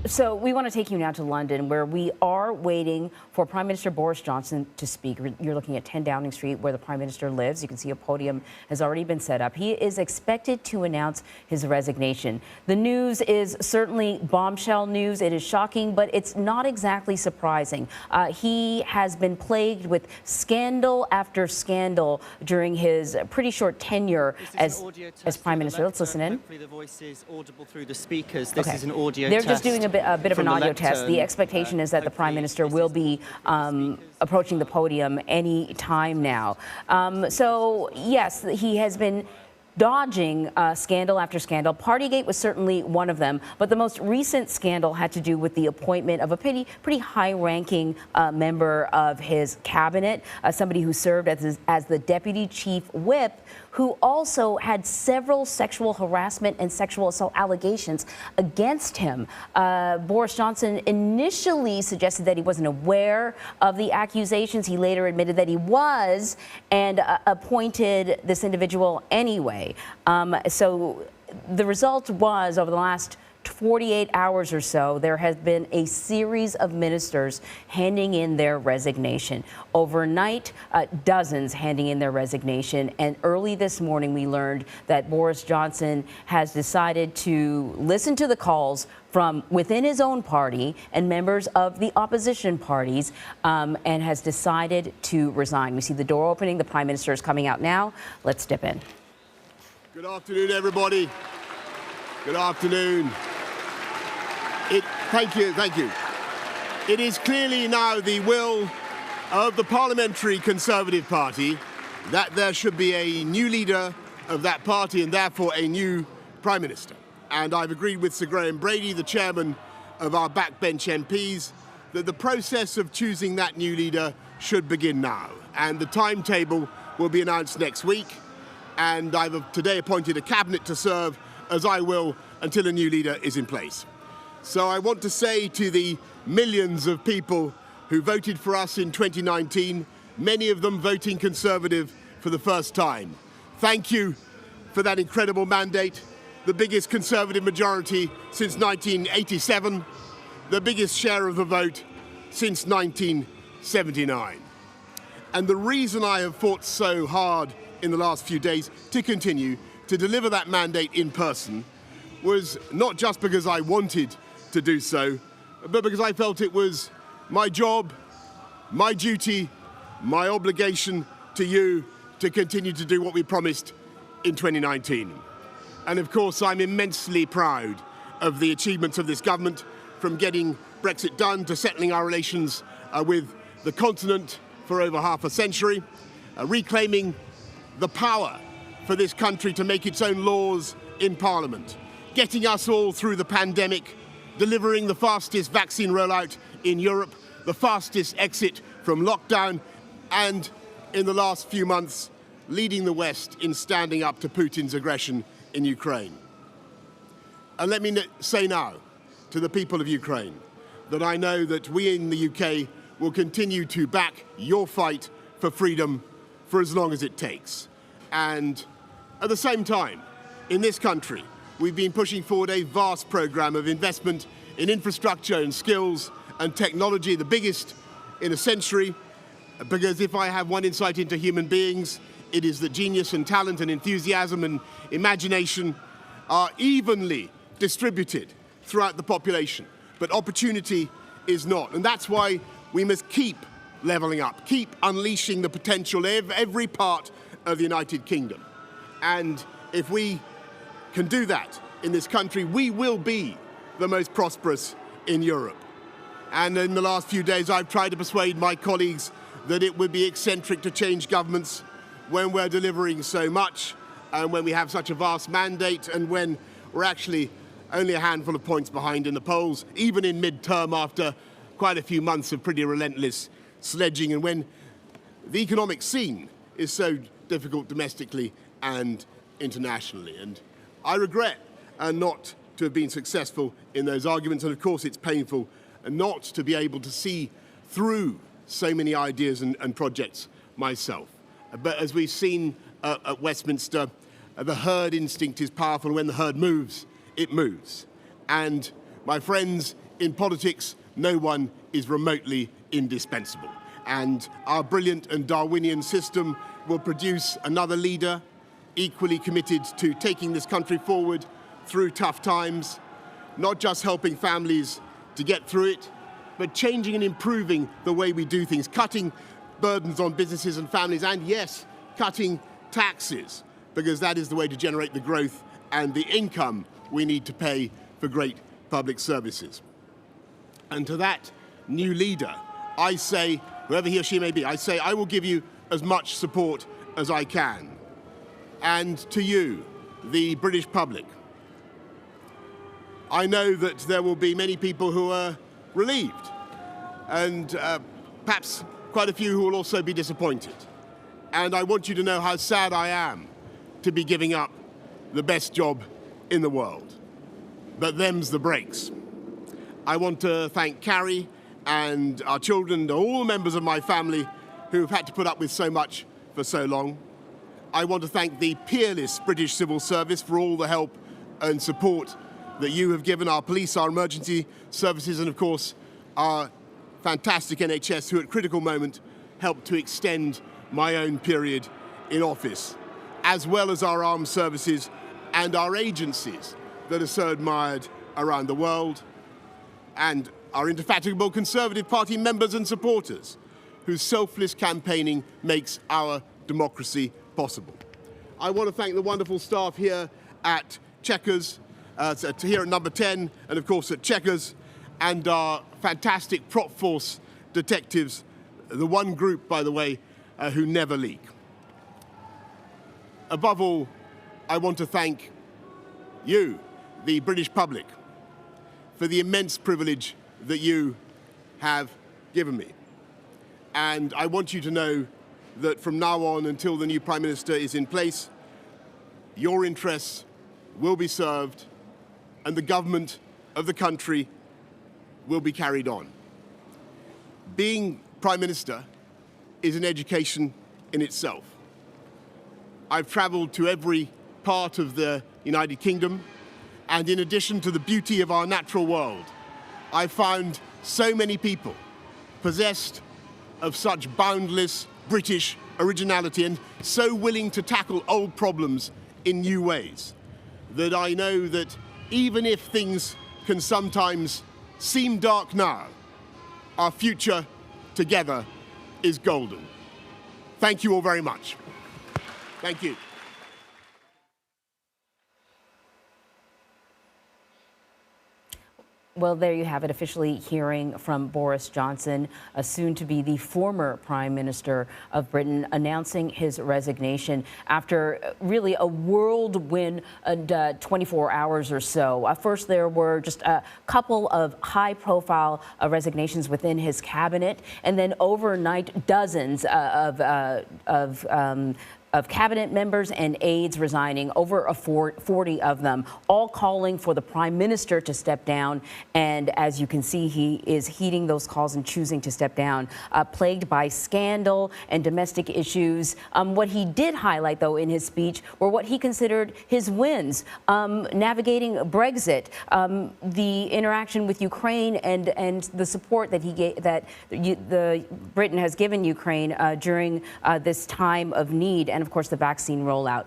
So we want to take you now to London, where we are waiting for Prime Minister Boris Johnson to speak. You're looking at 10 Downing Street, where the Prime Minister lives. You can see a podium has already been set up. He is expected to announce his resignation. The news is certainly bombshell news. It is shocking, but it's not exactly surprising. He has been plagued with scandal after scandal during his pretty short tenure as Prime Minister. Let's listen in. Hopefully the voice is audible through the speakers. This is an audio They're test. just doing a bit of an audio test. The expectation is that the Prime Minister will be approaching the podium any time now. So, yes, he has been dodging scandal after scandal. Partygate was certainly one of them, but the most recent scandal had to do with the appointment of a pretty high-ranking member of his cabinet, somebody who served as the deputy chief whip, who also had several sexual harassment and sexual assault allegations against him. Boris Johnson initially suggested that he wasn't aware of the accusations. He later admitted that he was and appointed this individual anyway. So the result was, over the last 48 hours or so, there has been a series of ministers handing in their resignation. Overnight, dozens handing in their resignation. And early this morning, we learned that Boris Johnson has decided to listen to the calls from within his own party and members of the opposition parties, and has decided to resign. We see the door opening. The Prime Minister is coming out now. Let's dip in. Good afternoon, everybody. Good afternoon. Thank you. It is clearly now the will of the Parliamentary Conservative Party that there should be a new leader of that party and therefore a new Prime Minister. And I've agreed with Sir Graham Brady, the chairman of our backbench MPs, that the process of choosing that new leader should begin now. And the timetable will be announced next week. And I've today appointed a cabinet to serve, as I will, until a new leader is in place. So I want to say to the millions of people who voted for us in 2019, many of them voting Conservative for the first time, thank you for that incredible mandate, the biggest Conservative majority since 1987, the biggest share of the vote since 1979. And the reason I have fought so hard in the last few days to continue to deliver that mandate in person was not just because I wanted to do so, but because I felt it was my job, my duty, my obligation to you to continue to do what we promised in 2019. And of course, I'm immensely proud of the achievements of this government, from getting Brexit done to settling our relations with the continent for over half a century, reclaiming the power for this country to make its own laws in Parliament, getting us all through the pandemic, delivering the fastest vaccine rollout in Europe, the fastest exit from lockdown, and in the last few months, leading the West in standing up to Putin's aggression in Ukraine. And let me say now to the people of Ukraine that I know that we in the UK will continue to back your fight for freedom for as long as it takes. And at the same time, in this country, we've been pushing forward a vast program of investment in infrastructure and skills and technology, the biggest in a century, because if I have one insight into human beings, it is that genius and talent and enthusiasm and imagination are evenly distributed throughout the population, but opportunity is not. And that's why we must keep levelling up, keep unleashing the potential of every part of the United Kingdom. And if we can do that in this country, we will be the most prosperous in Europe. And in the last few days, I've tried to persuade my colleagues that it would be eccentric to change governments when we're delivering so much, and when we have such a vast mandate, and when we're actually only a handful of points behind in the polls, even in mid-term after quite a few months of pretty relentless sledging, and when the economic scene is so difficult domestically and internationally. And I regret not to have been successful in those arguments, and of course it's painful not to be able to see through so many ideas and projects myself. But as we've seen at Westminster, the herd instinct is powerful. When the herd moves, it moves. And my friends in politics, no one is remotely indispensable. And our brilliant and Darwinian system will produce another leader equally committed to taking this country forward through tough times, not just helping families to get through it, but changing and improving the way we do things, cutting burdens on businesses and families, and yes, cutting taxes, because that is the way to generate the growth and the income we need to pay for great public services. And to that new leader, I say, whoever he or she may be, I say I will give you as much support as I can. And to you, the British public, I know that there will be many people who are relieved, and perhaps quite a few who will also be disappointed. And I want you to know how sad I am to be giving up the best job in the world. But them's the breaks. I want to thank Carrie and our children and all the members of my family who've had to put up with so much for so long. I want to thank the peerless British civil service for all the help and support that you have given our police, our emergency services, and of course our fantastic NHS, who at critical moment helped to extend my own period in office, as well as our armed services and our agencies that are so admired around the world, and our indefatigable Conservative Party members and supporters, whose selfless campaigning makes our democracy possible. I want to thank the wonderful staff here at Chequers, here at Number 10, and of course at Chequers, and our fantastic prop force detectives, the one group, by the way, who never leak. Above all, I want to thank you, the British public, for the immense privilege that you have given me. And I want you to know that from now on until the new Prime Minister is in place, your interests will be served and the government of the country will be carried on. Being Prime Minister is an education in itself. I've travelled to every part of the United Kingdom, and in addition to the beauty of our natural world, I found so many people possessed of such boundless British originality and so willing to tackle old problems in new ways that I know that even if things can sometimes seem dark now, our future together is golden. Thank you all very much. Thank you. Well, there you have it, officially hearing from Boris Johnson, soon to be the former Prime Minister of Britain, announcing his resignation after really a whirlwind 24 hours or so. First, there were just a couple of high-profile resignations within his cabinet, and then overnight, dozens of cabinet members and aides resigning, over 40 of them, all calling for the Prime Minister to step down. And as you can see, he is heeding those calls and choosing to step down, plagued by scandal and domestic issues. What he did highlight, though, in his speech were what he considered his wins, navigating Brexit, the interaction with Ukraine, and the support that he gave, that Britain has given Ukraine during this time of need, and of course the vaccine rollout.